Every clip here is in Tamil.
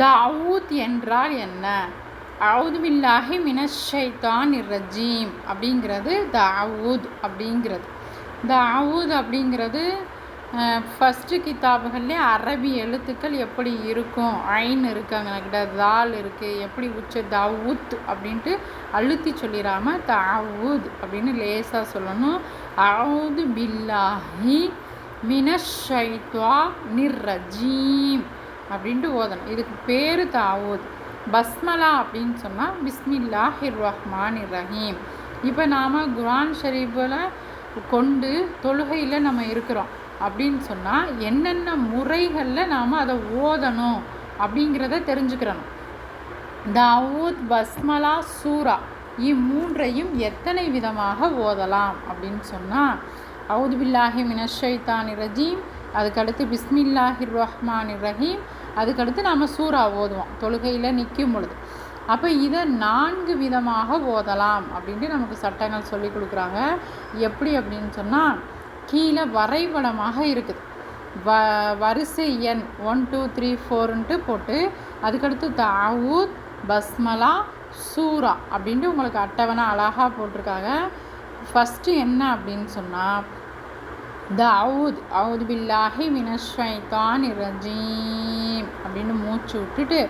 தாவூத் என்றால் என்ன? அவுது பில்லாஹி மினஷைத்தானிர் ரஜீம் அப்படிங்கிறது தாவூத் அப்படிங்கிறது. தாவூத் அப்படிங்கிறது ஃபஸ்ட்டு கிதாபுகள்லேயே அரபி எழுத்துக்கள் எப்படி இருக்கும், ஐன் இருக்காங்க கிட்ட, தால் இருக்குது, எப்படி தாவூத் அப்படின்ட்டு அழுத்தி சொல்லிடாமல் தாவூத் அப்படின்னு லேசாக சொல்லணும். அவுது பில்லாஹி மினஷைத்தானிர் ரஜீம் அப்படின்ட்டு ஓதணும். இதுக்கு பேர் தாவூத். பஸ்மலா அப்படின்னு சொன்னால் பிஸ்மில்லாஹிர் ரஹ்மானிர் ரஹீம். இப்போ நாம் குர்ஆன் ஷரீஃபில் கொண்டு தொழுகையில் நம்ம இருக்கிறோம் அப்படின்னு சொன்னால் என்னென்ன முறைகளில் நாம் அதை ஓதணும் அப்படிங்கிறத தெரிஞ்சுக்கிறணும். தாவூத், பஸ்மலா, சூரா இம்மூன்றையும் எத்தனை விதமாக ஓதலாம் அப்படின்னு சொன்னால் அவுது பில்லாஹி மினஷைத்தானிர் ரஜீம், அதுக்கடுத்து பிஸ்மில்லாஹிர் ரஹ்மானிர் ரஹீம், அதுக்கடுத்து நாம் சூரா ஓதுவோம் தொழுகையில் நிற்கும் பொழுது. அப்போ இதை 4 விதமாக ஓதலாம் அப்படின்ட்டு நமக்கு சட்டங்கள் சொல்லி கொடுக்குறாங்க. எப்படி அப்படின்னு சொன்னால் கீழே வரைபடமாக இருக்குது. வரிசை எண் 1 2 3 4ன்ட்டு போட்டு அதுக்கடுத்து தாவூத், பஸ்மலா, சூரா அப்படின்ட்டு உங்களுக்கு அட்டவணை அழகாக போட்டிருக்காங்க. ஃபஸ்ட்டு என்ன அப்படின்னு சொன்னால் தாவூத் அவுது பில்லாஹி மினஷைத்தானிர் ரஜீம் அப்படின்னு மூச்சு விட்டுட்டு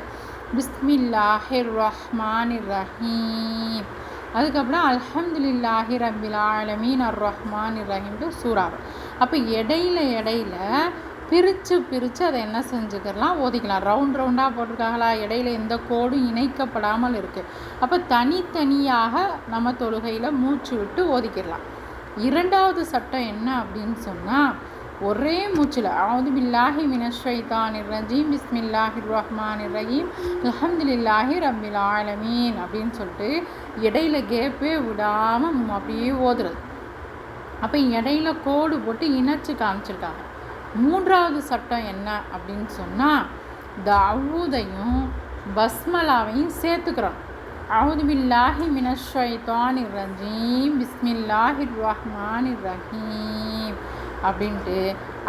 பிஸ்மில்லாஹிர் ரஹ்மானிர் ரஹீம், அதுக்கப்புறம் அல்ஹம்துலில்லாஹி ரப்பில் ஆலமீன் அர் ரஹ்மானிர் ரஹீம்ட்டு சூறா. அப்போ இடையில பிரித்து அதை என்ன செஞ்சுக்கலாம், ஓதிக்கலாம். ரவுண்டாக போட்டிருக்காங்களா, இடையில எந்த கோடும் இணைக்கப்படாமல் இருக்குது. அப்போ தனித்தனியாக நம்ம தொழுகையில் மூச்சு விட்டு ஓதிக்கிடலாம். இரண்டாவது சட்டம் என்ன அப்படின்னு சொன்னால் ஒரே மூச்சில் அவுது பில்லாஹி மினஷைத்தானிர் ரஜீம் பிஸ்மில்லாஹிர் ரஹ்மானிர் ரஹீம் அல்ஹம்துலில்லாஹி ரப்பில் ஆலமீன் அப்படின்னு சொல்லிட்டு இடையில கேப்பே விடாமல் அப்படியே ஓதுறது. அப்போ இடையில கோடு போட்டு இணைச்சி காமிச்சிருக்காங்க. மூன்றாவது சட்டம் என்ன அப்படின்னு சொன்னால் தாவூதையும் பஸ்மலாவையும் சேர்த்துக்கிறோம். அவுது பில்லாஹி மினஷைத்தானிர் ரஜீம் பிஸ்மில்லாஹிர் ரஹ்மானிர் ரஹீம் அப்படின்ட்டு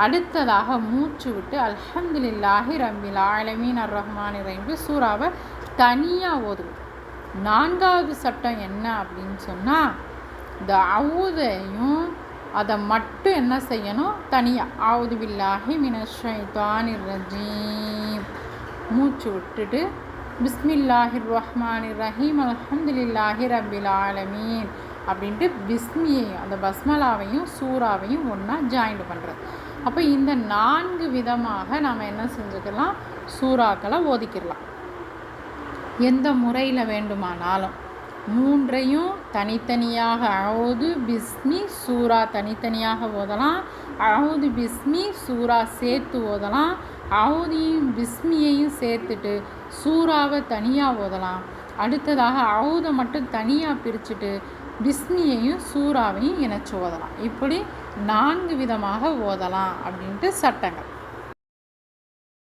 அடுத்ததாக மூச்சு விட்டு அல்ஹம்துலில்லாஹி ரப்பில் ஆலமீன் அர் ரஹ்மானிர் ரஹீம் சூறாவை தனியாக ஓதுவோம். நான்காவது சட்டம் என்ன அப்படின்னு சொன்னால் தாவூதையும் அதை மட்டும் என்ன செய்யணும், தனியாக அவுது பில்லாஹி மினஷைத்தானிர் ரஜீம் மூச்சு விட்டுட்டு பிஸ்மில்லாஹிர் ரஹ்மானிர் ரஹீம் அல்ஹம்துலில்லாஹி ரப்பில் ஆலமீன் அப்படின்ட்டு பிஸ்மியையும் அந்த பஸ்மலாவையும் சூறாவையும் ஒன்றா ஜாயிண்ட் பண்ணுறது. அப்போ இந்த 4 விதமாக நாம் என்ன செஞ்சுக்கலாம், சூறாக்களை ஓதிக்கிடலாம். எந்த முறையில் வேண்டுமானாலும் 3ஐயும் தனித்தனியாக அவுது பிஸ்மி சூறா தனித்தனியாக ஓதலாம், அவுது பிஸ்மி சூறா சேர்த்து ஓதலாம், அவுதியும் பிஸ்மியையும் சேர்த்துட்டு சூறாவை தனியாக ஓதலாம். அடுத்ததாக அவுதை மட்டும் தனியாக பிரிச்சுட்டு பிஸ்மியையும் சூறாவையும் இணைச்சி ஓதலாம். இப்படி 4 விதமாக ஓதலாம் அப்படின்ட்டு சட்டங்கள்.